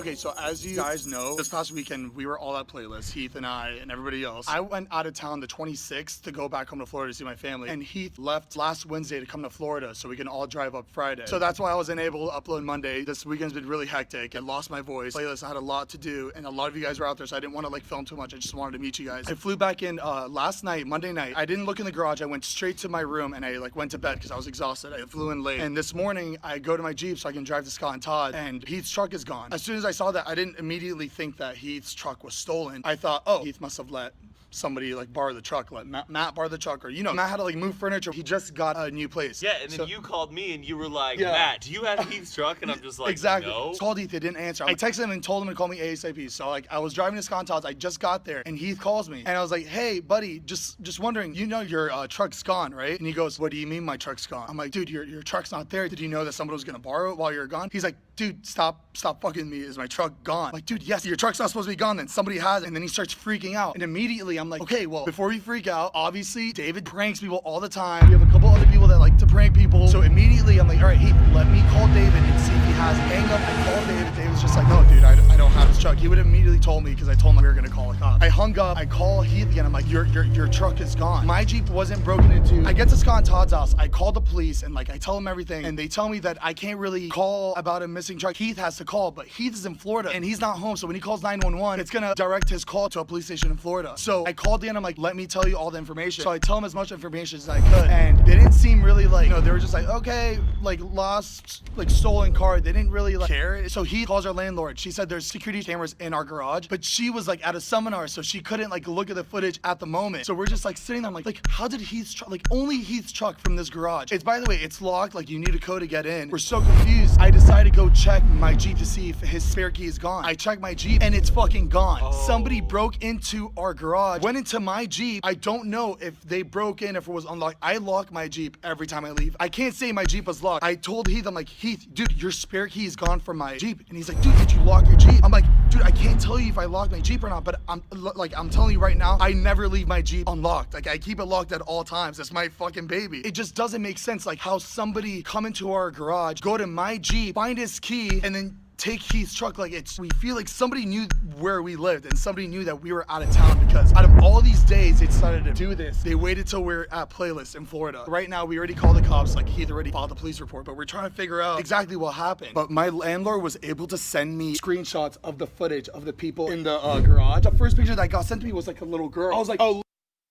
Okay, so as you guys know, this past weekend we were all at Playlist, Heath and I and everybody else. I went out of town the 26th to go back home to Florida to see my family, and Heath left last Wednesday to come to Florida so we can all drive up Friday. So that's why I wasn't able to upload Monday. This weekend's been really hectic. I lost my voice. Playlist, I had a lot to do, and a lot of you guys were out there, so I didn't want to like film too much. I just wanted to meet you guys. I flew back in last night, Monday night. I didn't look in the garage. I went straight to my room and I like went to bed because I was exhausted. I flew in late, and this morning I go to my Jeep so I can drive to Scott and Todd, and Heath's truck is gone. As soon as I saw that, I didn't immediately think that Heath's truck was stolen. I thought, oh, Heath must have let somebody like borrow the truck, let Matt borrow the truck, or you know, Matt had to like move furniture. He just got a new place. Yeah, and then you called me and you were like, Matt, do you have Heath's truck? And I'm just like, exactly. No. I called Heath, he didn't answer. I texted him and told him to call me ASAP. So like I was driving to Scott and Todd's, I just got there, and Heath calls me, and I was like, hey buddy, just wondering, you know your truck's gone, right? And he goes, what do you mean my truck's gone? I'm like, dude, your truck's not there. Did you know that somebody was gonna borrow it while you're gone? He's like, dude, stop fucking me. Is my truck gone? I'm like, dude, yes, your truck's not supposed to be gone. Then somebody has it. And then he starts freaking out. And immediately I'm like, okay, well, before we freak out, obviously David pranks people all the time. We have a couple other people that like to prank people. So immediately I'm like, all right, Heath, let me call David and see if he has it. Hang up and call David. David's just like, no, dude, I don't have his truck. He would have immediately told me because I told him we were gonna call a cop. I hung up. I call Heath again. I'm like, your truck is gone. My Jeep wasn't broken into. I get to Scott and Todd's house. I call the police and like I tell them everything, and they tell me that I can't really call about a missing truck. Heath has to call, but Heath is in Florida and he's not home. So when he calls 911, it's gonna direct his call to a police station in Florida. So I called in. I'm like, let me tell you all the information. So I tell him as much information as I could, and they didn't seem really like, you know, they were just like, okay, like lost, like stolen car. They didn't really like care. So he calls our landlord. She said there's security cameras in our garage, but she was like at a seminar, so she couldn't like look at the footage at the moment. So we're just like sitting there. I'm like how did Heath's truck, like only Heath's truck from this garage? It's, by the way, it's locked. Like you need a code to get in. We're so confused. I decided to go check my Jeep to see if his spare key is gone. I checked my Jeep and it's fucking gone. Somebody broke into our garage, went into my Jeep. I don't know if they broke in, if it was unlocked. I lock my Jeep every time I leave. I can't say my Jeep was locked. I told Heath, I'm like, Heath, dude, your spare key is gone from my Jeep. And he's like, dude, did you lock your Jeep? I'm like, dude, I can't tell you if I locked my Jeep or not, but I'm telling you right now, I never leave my Jeep unlocked. Like I keep it locked at all times. That's my fucking baby. It just doesn't make sense, like how somebody come into our garage, go to my Jeep, find his key, and then take Heath's truck. Like we feel like somebody knew where we lived and somebody knew that we were out of town, because out of all these days they decided to do this, they waited till we're at Playlist in Florida. Right now we already called the cops, like Heath already filed the police report, but we're trying to figure out exactly what happened. But my landlord was able to send me screenshots of the footage of the people in the garage. The first picture that got sent to me was like a little girl. I was like, a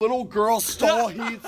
little girl stole Heath.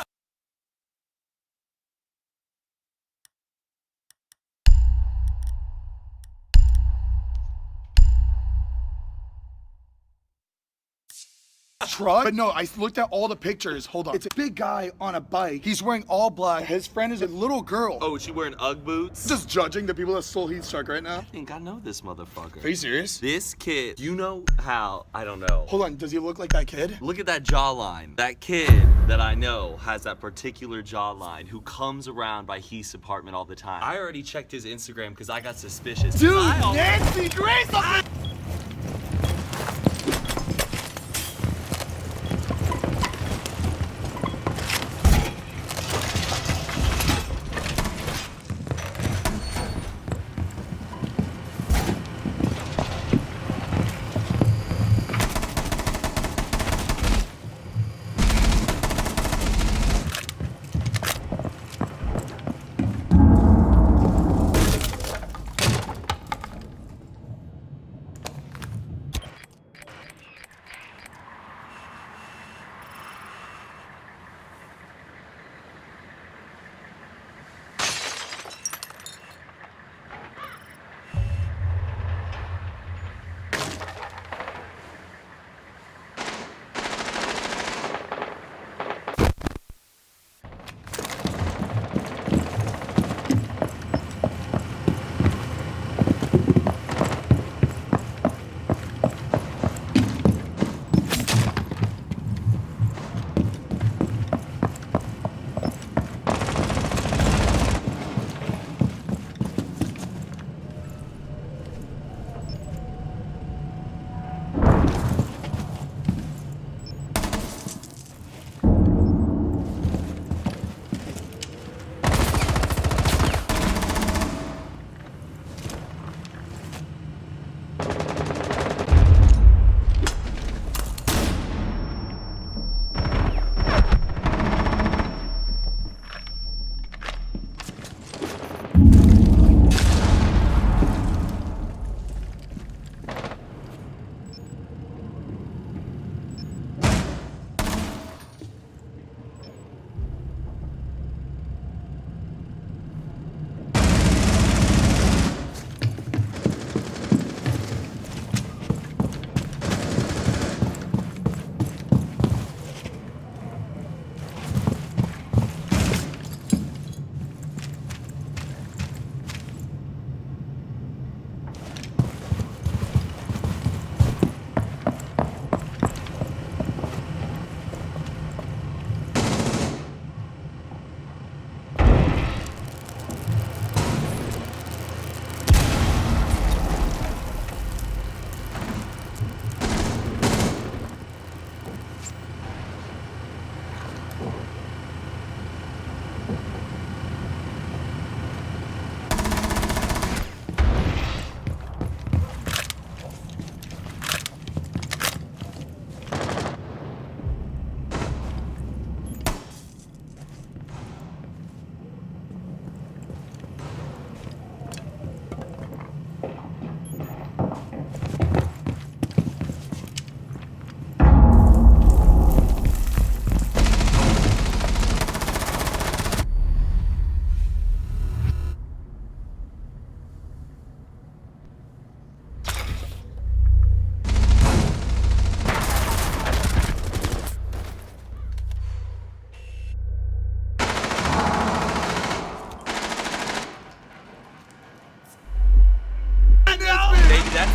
Truck? But no, I looked at all the pictures. Hold on. It's a big guy on a bike. He's wearing all black. His friend is a little girl. Oh, is she wearing Ugg boots? Just judging the people that stole Heath's truck right now. I think I know this motherfucker. Are you serious? This kid, you know how, I don't know. Hold on, does he look like that kid? Look at that jawline. That kid that I know has that particular jawline, who comes around by Heath's apartment all the time. I already checked his Instagram because I got suspicious. Dude, Nancy Grace!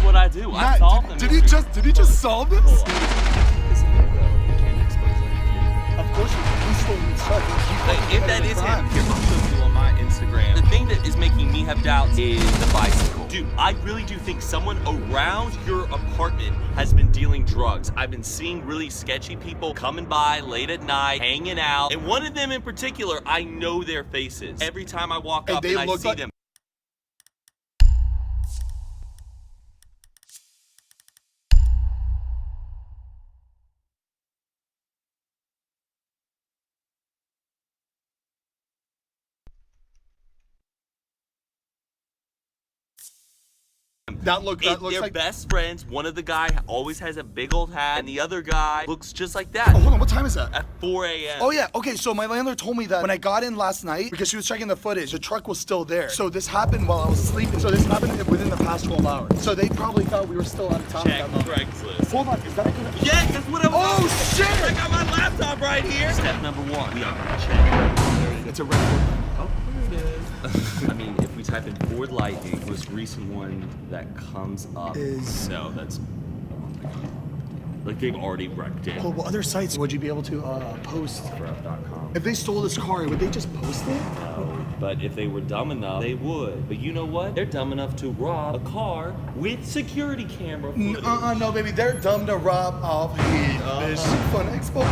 what I do. I Matt, solve them. did he just solve this? Hold on. This is it, bro. You can't expose that. Of course we stole his truck. If that is him, here, I'll show you on my Instagram. The thing that is making me have doubts is the bicycle. Dude, I really do think someone around your apartment has been dealing drugs. I've been seeing really sketchy people coming by late at night, hanging out. And one of them in particular, I know their faces. Every time I walk up and I see them. That looks They're like best friends. One of the guy always has a big old hat, and the other guy looks just like that. Oh, hold on, what time is that? At 4 a.m. Oh yeah, okay, so my landlord told me that when I got in last night, because she was checking the footage, the truck was still there. So this happened while I was sleeping. So this happened within the past 12 hours. So they probably thought we were still out of town. Check Craigslist. Hold on, is that gonna... Yes, that's what I was. Oh shit! I got my laptop right here. Step number 1. We are gonna check. It's a red Ford. Oh, there it is. I mean, if we type in Ford Lightning, the most recent one that comes up Is... no, that's like they've already wrecked it. Oh, well, other sites would you be able to post? Up.com. If they stole this car, would they just post it? No, but if they were dumb enough, they would. But you know what? They're dumb enough to rob a car with security camera footage. No, baby, they're dumb to rob off here. This fun expo.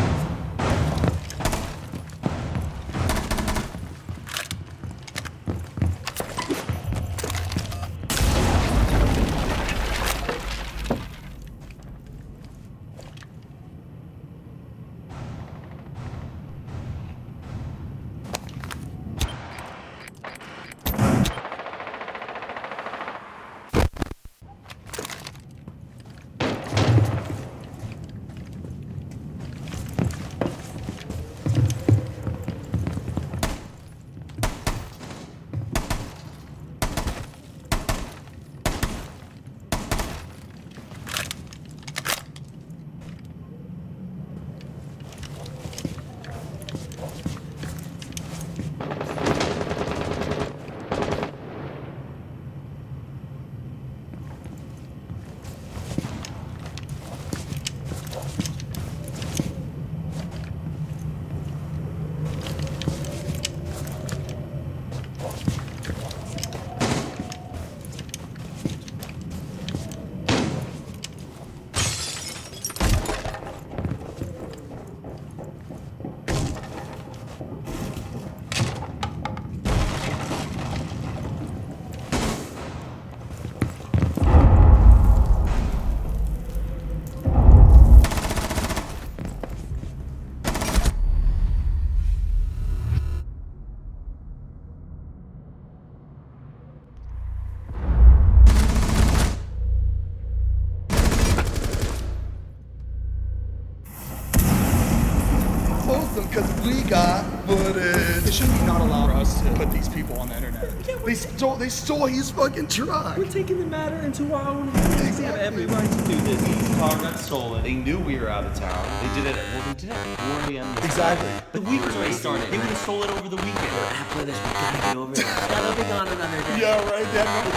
Because we got footage. It shouldn't be not allowed for us to put these people on the internet. They stole his fucking truck. We're taking the matter into our own hands. They have every right to do this. His car got stolen. They knew we were out of town. They did it. Well, they did it at 4 a.m. Exactly. The week was already started. They would have stole it over the weekend. After this, we gotta get over it. Gotta be gone another day. Yeah, right.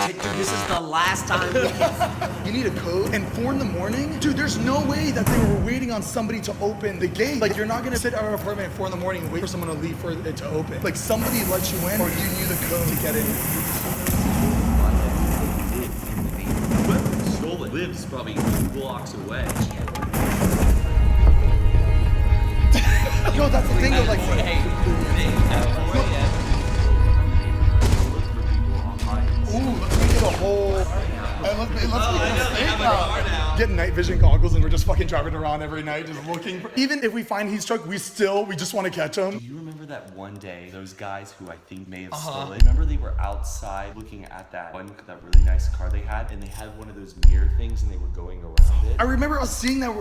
Dude, This is the last time we can. you need a code. And 4 in the morning? Dude, there's no way that they were waiting on somebody to open the gate. Like, you're not gonna sit at our apartment at 4 in the morning and wait for someone to leave for it to open. Like, somebody let you in or you knew the code to get in. Whoever stole it lives probably 2 blocks away. Yo, that's the thing of like... Ooh, let's make it a whole... And let's make it a thing now. Get night vision goggles and we're just fucking driving around every night just looking for... Even if we find his truck, we just want to catch him. Do you remember that one day, those guys who I think may have stolen? Remember they were outside looking at that really nice car they had, and they had one of those mirror things and they were going around it? I remember us seeing that,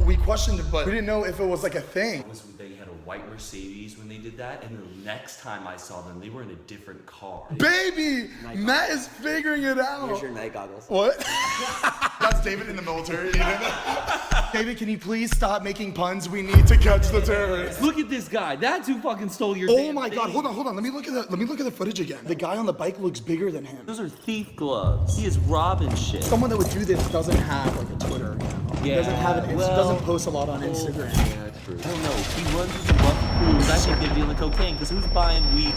we questioned it, but we didn't know if it was like a thing. They had a white Mercedes when they did that, and the next time I saw them, they were in a different car. Baby! Matt is figuring it out. Here's your night goggles. What? That's David in the military. You know that? David, can you please stop making puns? We need to catch the terrorists. Look at this guy. That's who fucking stole your Oh damn my God, thing. hold on. Let me look at the footage again. The guy on the bike looks bigger than him. Those are thief gloves. He is robbing shit. Someone that would do this doesn't have like a Twitter account. He doesn't have an doesn't post a lot on Instagram. Yeah, true. I don't know. He runs into rough pools. I think they're dealing cocaine because who's buying weed?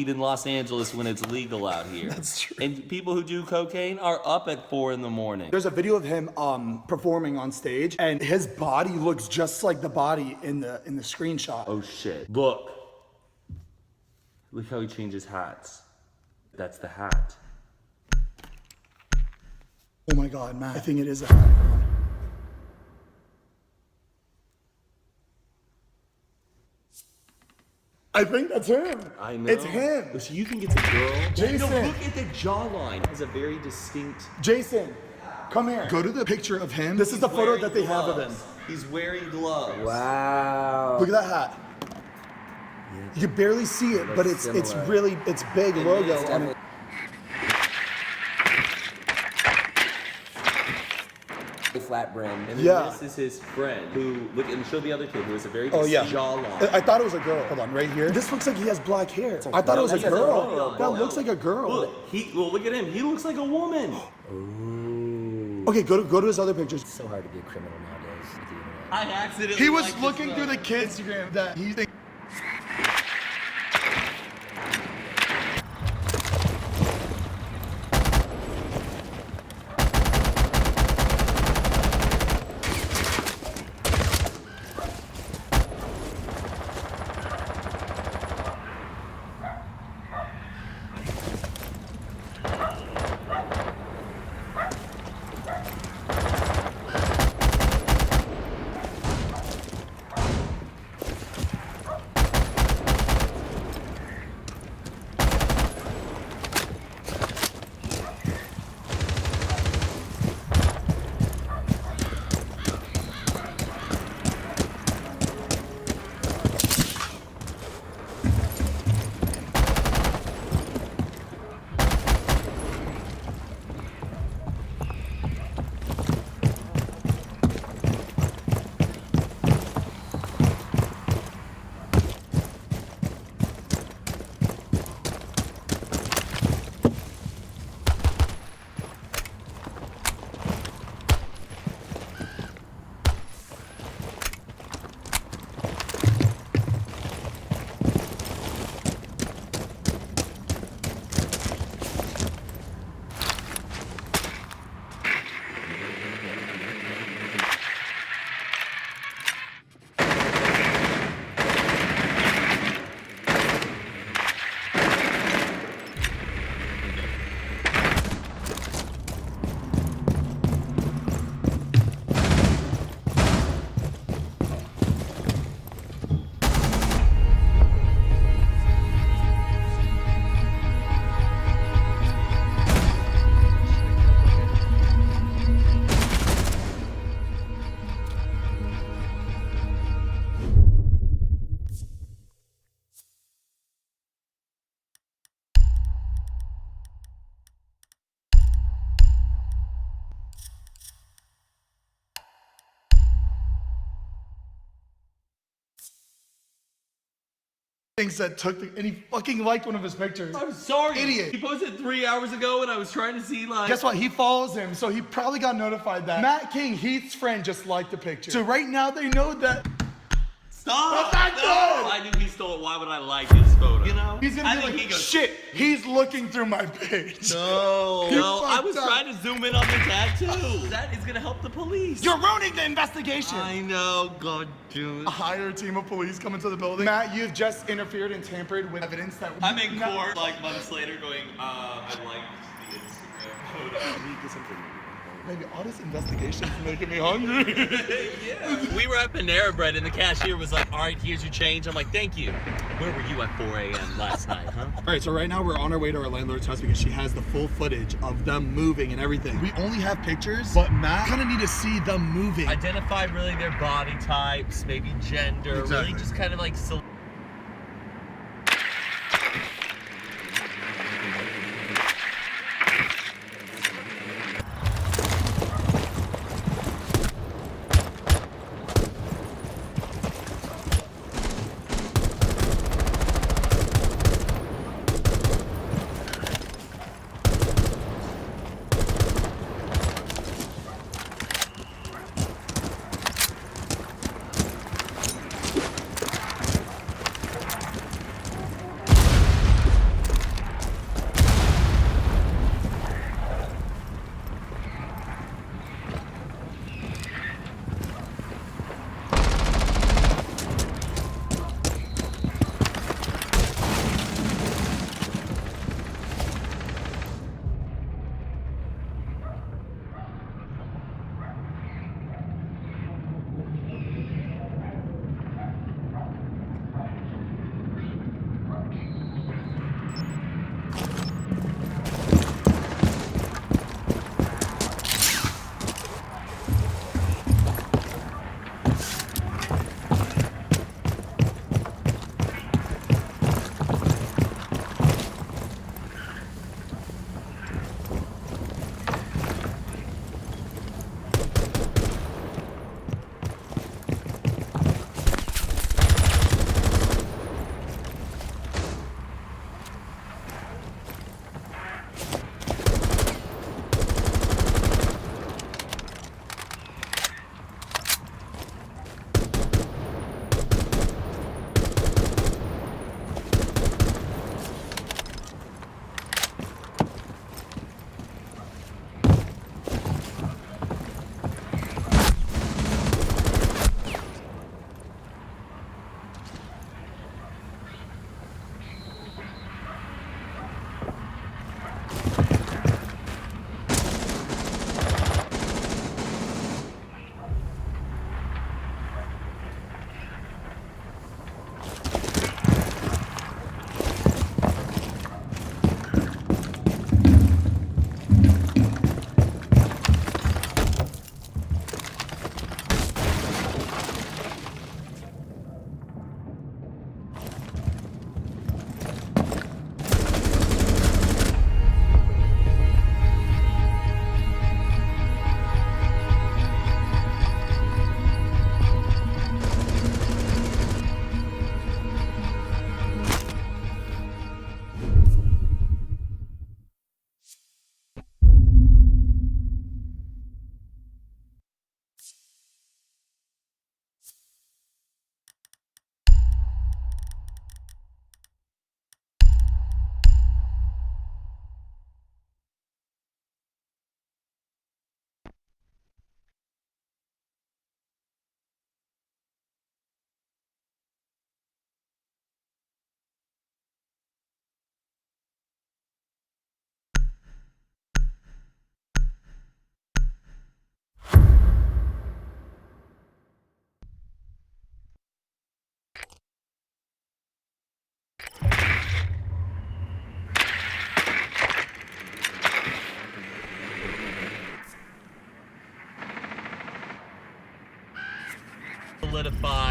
In Los Angeles when it's legal out here. That's true. And people who do cocaine are up at 4 in the morning. There's a video of him performing on stage, and his body looks just like the body in the screenshot. Oh shit. Look. Look how he changes hats. That's the hat. Oh my God, Matt. I think it is a hat. I think that's him. I know. It's him. So you think it's a girl? Jason. No, look at the jawline. It has a very distinct... Jason, come here. Go to the picture of him. This is the photo that they have of him. He's wearing gloves. Wow. Look at that hat. You can barely see it, but it's big logo on it. Flat brim. And then this is his friend who, look, and show the other kid who has a very distinct jawline. I thought it was a girl. Hold on, right here. This looks like he has black hair. I thought it was a girl. That looks like a girl. Look at him. He looks like a woman. Ooh. Okay, go to his other pictures. It's so hard to be a criminal nowadays with the internet. I accidentally. He was looking through the kid's Instagram that he thinks. Thinks that took the, and he fucking liked one of his pictures. I'm sorry. Idiot. He posted 3 hours ago and I was trying to see like... Guess what? He follows him, so he probably got notified that Matt King, Heath's friend, just liked the picture. So right now they know that. Stop! That's not good! I knew he stole it. Why would I like his photo? You know? He's gonna I be think like, he goes, shit, he's looking through my page. No, You no, I fucked was up. trying to zoom in on the tattoo. That is gonna help the police. You're ruining the investigation. I know, God, dude. A higher team of police come into the building. Matt, you've just interfered and tampered with evidence that I'm in court like months later going, I liked the Instagram photo. Maybe all this investigation is making me hungry. Yeah. We were at Panera Bread and the cashier was like, all right, here's your change. I'm like, thank you. Where were you at 4 a.m. last night, huh? All right, so right now we're on our way to our landlord's house because she has the full footage of them moving and everything. We only have pictures, but Matt kind of need to see them moving. Identify really their body types, maybe gender, Exactly. really just kind of like solidify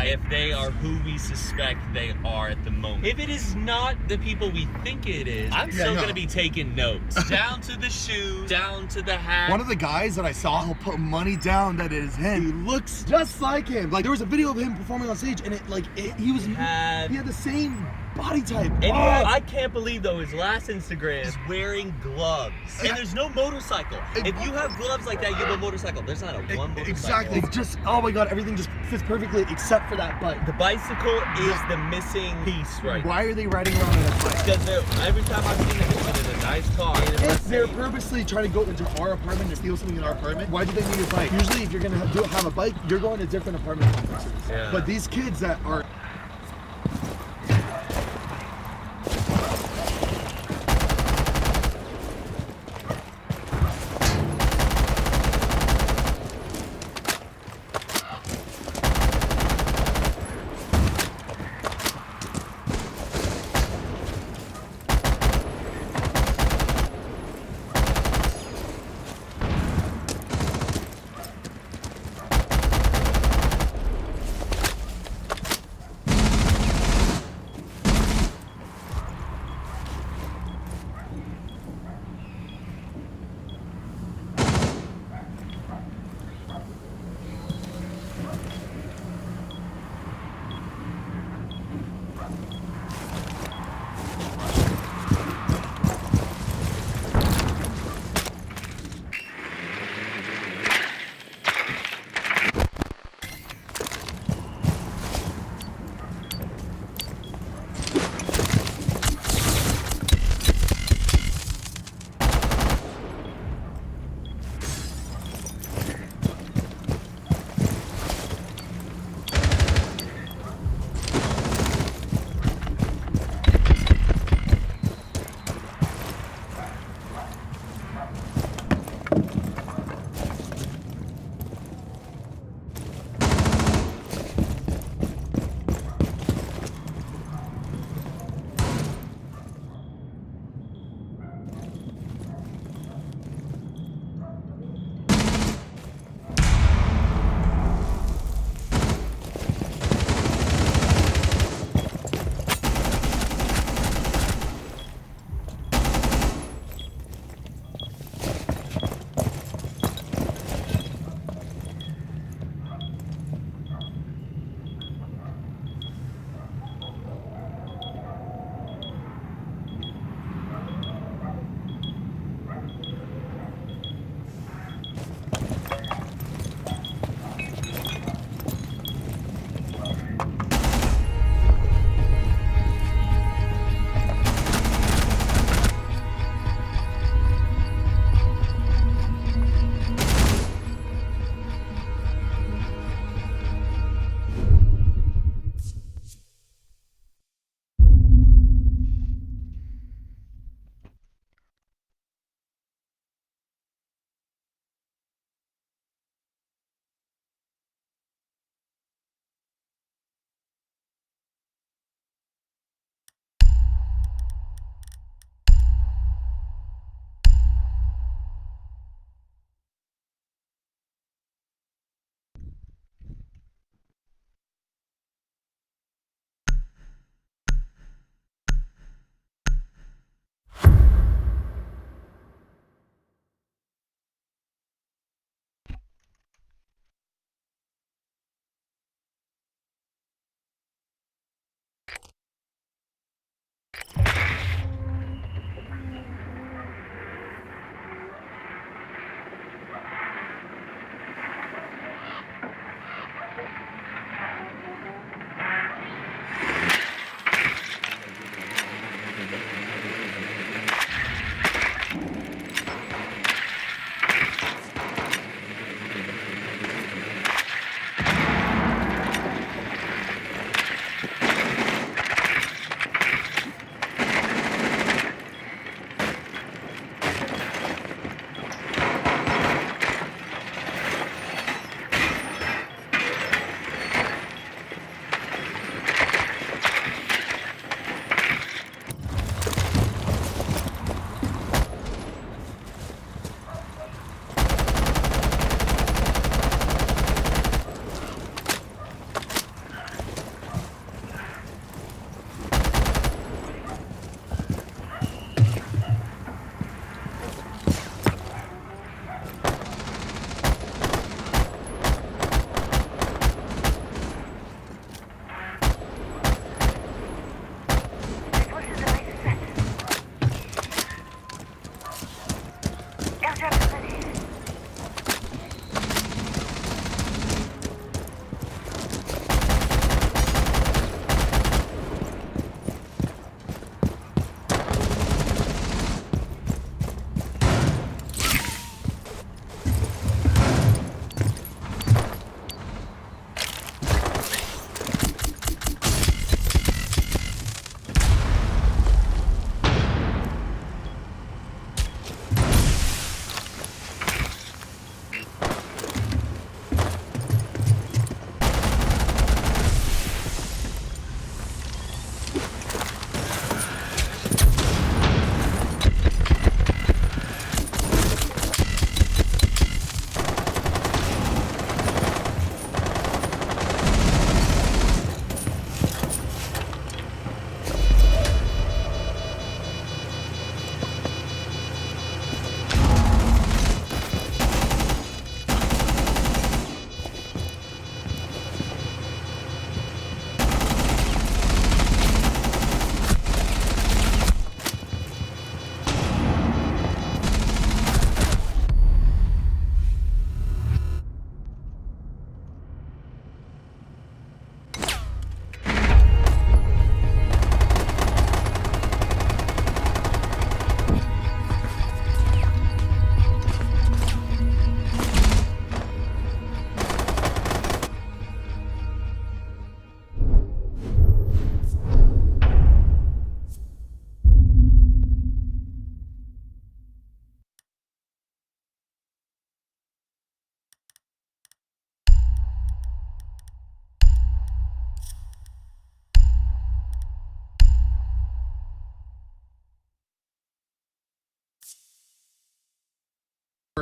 if they are who we suspect they are at the moment. If it is not the people we think it is, I'm still gonna be taking notes. Down to the shoes, down to the hat. One of the guys that I saw, he'll put money down that it is him. He looks just like him. Like there was a video of him performing on stage, and he had the same body type. And Oh. I can't believe though his last Instagram is wearing gloves. And there's no motorcycle. If you have gloves like that, you have a motorcycle. There's not a one motorcycle. Exactly. It's just, oh my god, everything just fits perfectly except for that bike. The bicycle is the missing piece, right? Why are they riding around in a bike? Because every time I've seen them, it's in a nice car. If they're purposely trying to go into our apartment and steal something in our apartment, why do they need a bike? Usually if you're gonna have a bike, you're going to different apartment complexes. Yeah. But these kids that are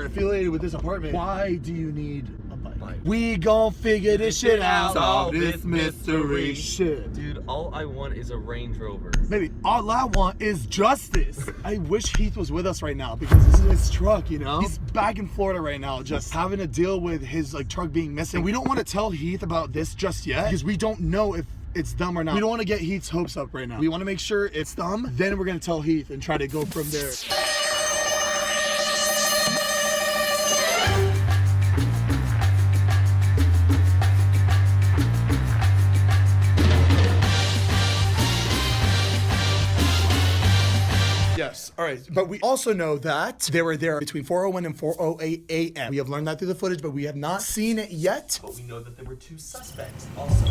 or affiliated with this apartment, why do you need a bike? We gon' figure this shit out. Solve this mystery. Shit. Dude, all I want is a Range Rover. Maybe all I want is justice. I wish Heath was with us right now because this is his truck, you know? He's back in Florida right now, just having to deal with his like truck being missing. And we don't want to tell Heath about this just yet because we don't know if it's them or not. We don't want to get Heath's hopes up right now. We want to make sure it's them, then we're gonna tell Heath and try to go from there. Yes, all right. But we also know that they were there between 4:01 and 4:08 a.m. We have learned that through the footage, but we have not seen it yet. But we know that there were 2 suspects also.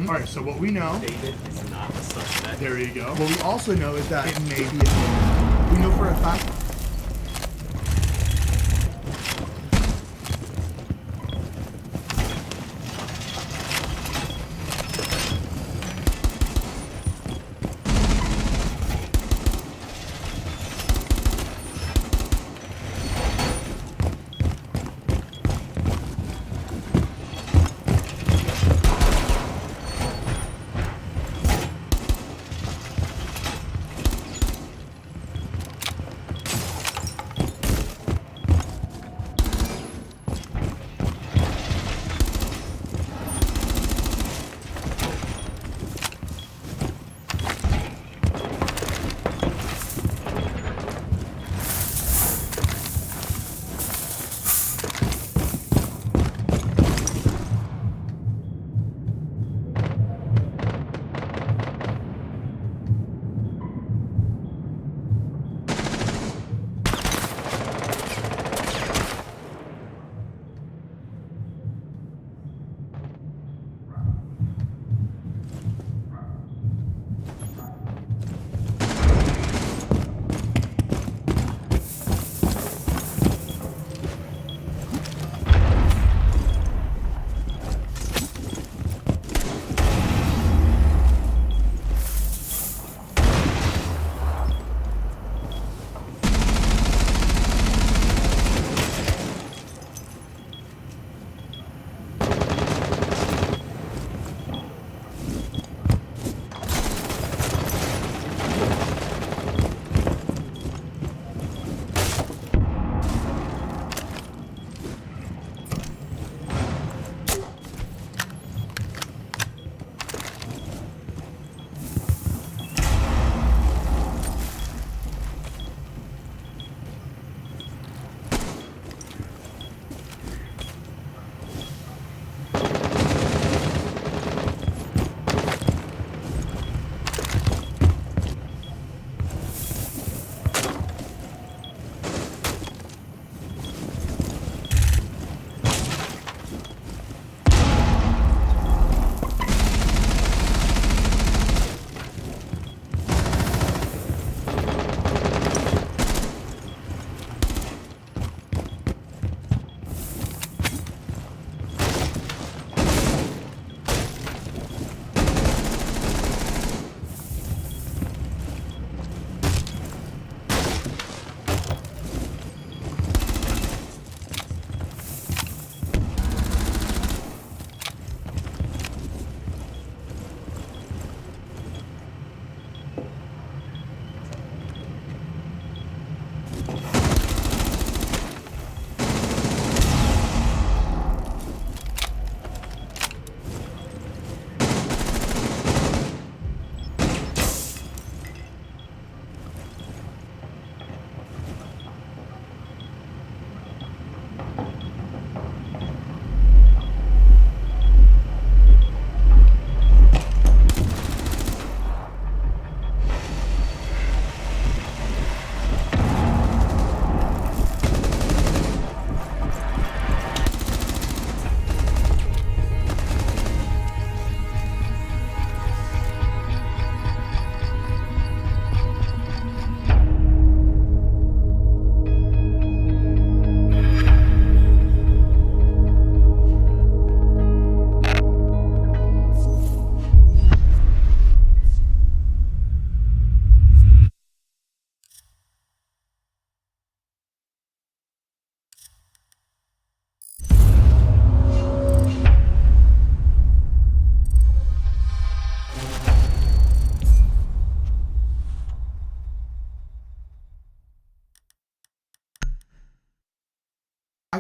All right, so what we know, David is not a suspect. there you go. What we also know is that it may be a, we know for a fact.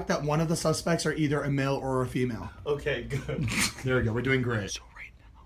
fact that one of the suspects are either a male or a female. Okay, good. There we go. We're doing great. So right now,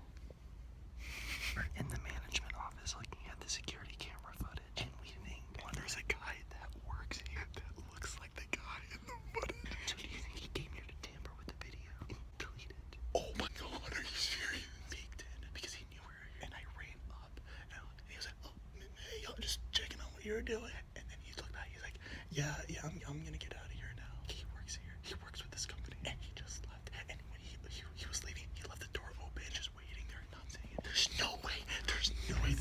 we're in the management office looking at the security camera footage, and we think there's a guy that works here that looks like the guy in the footage. So do you think he came here to tamper with the video and delete it? Oh my God, are you serious? Peeked in because he knew we were here, and I ran up, and he was like, "Oh, hey, y'all, just checking on what you were doing." And then he looked back, he's like, "Yeah, I'm gonna get out of here now." He works here. He works with this company, and he just left. And when he was leaving, he left the door open, just waiting there, not saying it. There's no way.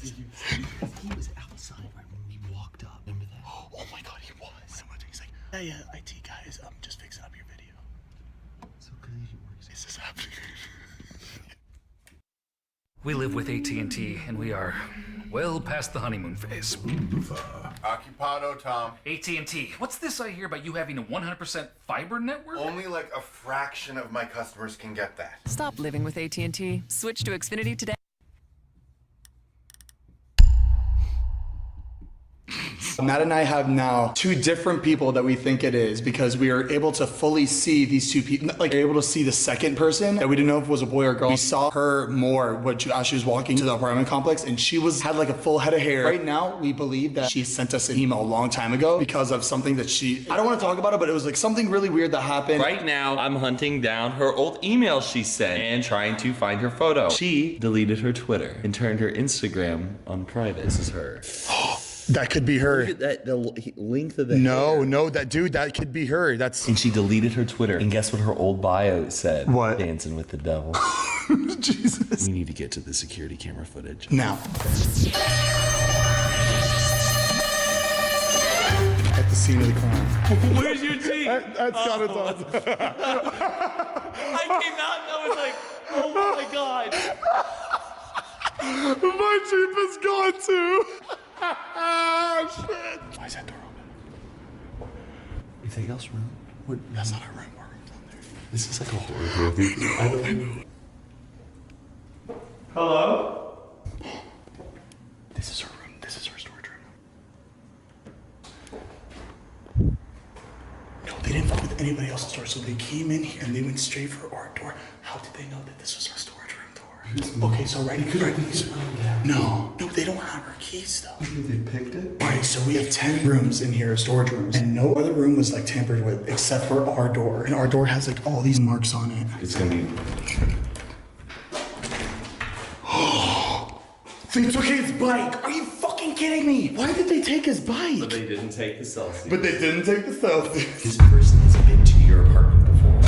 He was outside right when we walked up. Remember that? Oh my God, he was. He's like, "Yeah, IT guys, just fixing up your video." So clearly he works. Is this happening? We live with AT&T, and we are well past the honeymoon phase. Occupado, Tom. AT&T, what's this I hear about you having a 100% fiber network? Only like a fraction of my customers can get that. Stop living with AT&T. Switch to Xfinity today. Matt and I have now two different people that we think it is because we are able to fully see these two people, like able to see the second person that we didn't know if it was a boy or girl. We saw her more as she was walking to the apartment complex, and she had like a full head of hair. Right now, we believe that she sent us an email a long time ago because of something that I don't want to talk about it, but it was like something really weird that happened. Right now, I'm hunting down her old email she sent and trying to find her photo. She deleted her Twitter and turned her Instagram on private. This is her. That could be her. Look at that, the length of the No, hair. that could be her. And she deleted her Twitter. And guess what her old bio said? What? Dancing with the devil. Jesus. We need to get to the security camera footage. Now. At the scene of the crime. Where's your teeth? That's gotta talk. I came out and I was like, oh my God. My Jeep is gone too. Shit. Why is that door open? Anything else room? What? That's not our room. Our room's on there. This is like a horror movie. I don't know. Hello? This is her room. This is her storage room. No, they didn't fuck with anybody else's door, so they came in here and they went straight for our door. How did they know that this was our storage room door? Okay, so right. No, they don't have our keys though. They picked it? Alright, so we have 10 rooms in here, storage rooms, and no other room was like tampered with except for our door. And our door has like all these marks on it. It's gonna be. They took his bike. Are you fucking kidding me? Why did they take his bike? But they didn't take the selfie. But they didn't take the selfie. This person has been to your apartment before.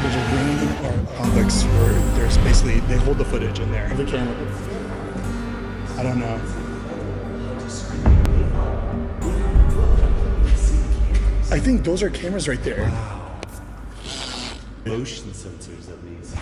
There's a room in our complex where there's basically, they hold the footage in there. The camera. I don't know. I think those are cameras right there. Motion sensors at least.